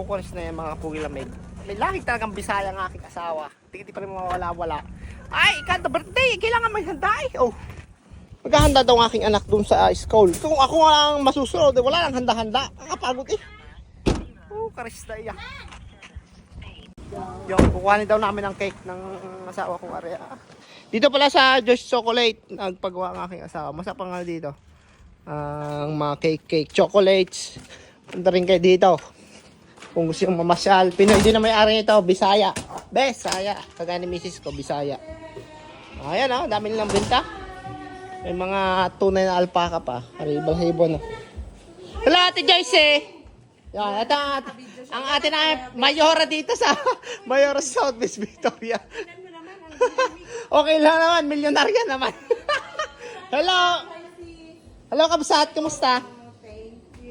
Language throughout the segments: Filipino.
chocolate na yan mga kapugilamig. May lagi talagang Bisaya ang aking asawa. Hindi pa rin mawala-wala. Ay, kada birthday, kailangan may handa eh. Oh. Maghahanda daw ang aking anak dun sa school. Kung ako ang masusunod, wala lang handa-handa. Nakapagod eh. Oh, karista iya. Yung kukuhanin daw namin ang cake ng asawa kong area. Dito pala sa Joyce Chocolate, nagpagawa ang aking asawa. Masapang nga dito. Ang mga cake, chocolates. Punta rin kayo dito. Kung gusto yung mamasyal. Pinoy din na may-ari nito, Bisaya. Bisaya. Kagaya ni Mrs. ko, Bisaya. Ayan o, dami nilang benta. May mga tunay na alpaca pa. Haribang-hibon. Hello, Ate Joyce. Yan, ito ang atin na mayora dito sa Mayora South Miss Victoria. Okay lang naman, milyonarya naman. Hello. Hello, kabsat, kumusta?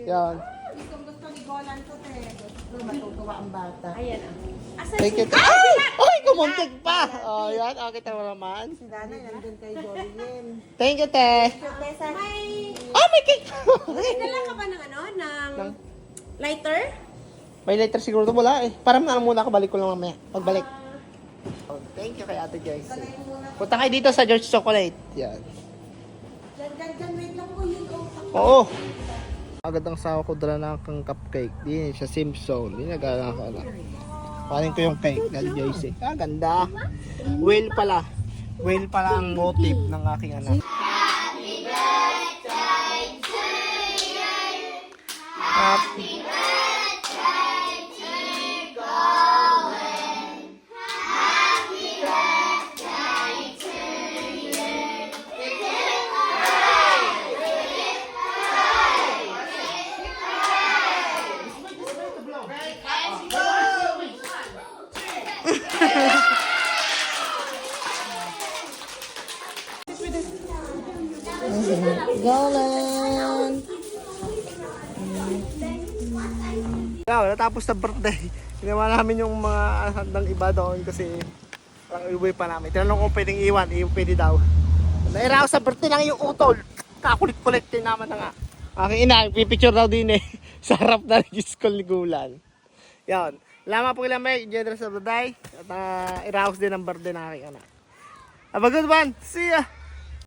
Yan. Kung gusto ni Golan ko, matutuwa ang bata. Ayan ah. Thank you. Ay, kumuntig pa. Oh, yan. Okay, tama naman. Si Danay, nandun kay Jolien. Thank you, te. May... Oh, may cake. Dala ka ba ng ano? Ng lighter? May letter siguro to wala eh. Parang na muna ako, balik ko lang mamaya. Pagbalik. Oh, thank you kay Ate Joyce. Punta kayo dito sa George Chocolate. Yan. Diyan, wait lang po yun. Oo. Agad ang sawa ko dala na kang cupcake. Di siya Simpson. Di nagala ko na. Panin ko yung cake. Ate Joyce. Ah, ganda. Whale pala. Whale pala ang motif ng aking anak. Happy birthday to you. Happy birthday to Colin. Happy birthday to you. Golan. Natapos na birthday. Ginawa namin yung mga handang iba doon kasi parang iuwi pa namin. Tinanong kung pwedeng iwan, pwede daw. Nairaw sa birthday ng iyong utol. Kakulit-kulit din naman na nga. Aking ina, pipicture daw din eh. Sa harap na school ni Gulan. Yan. Salamat po kailan may generous of the day. At iraos din ang birthday ng aking anak. Have a good one. See ya!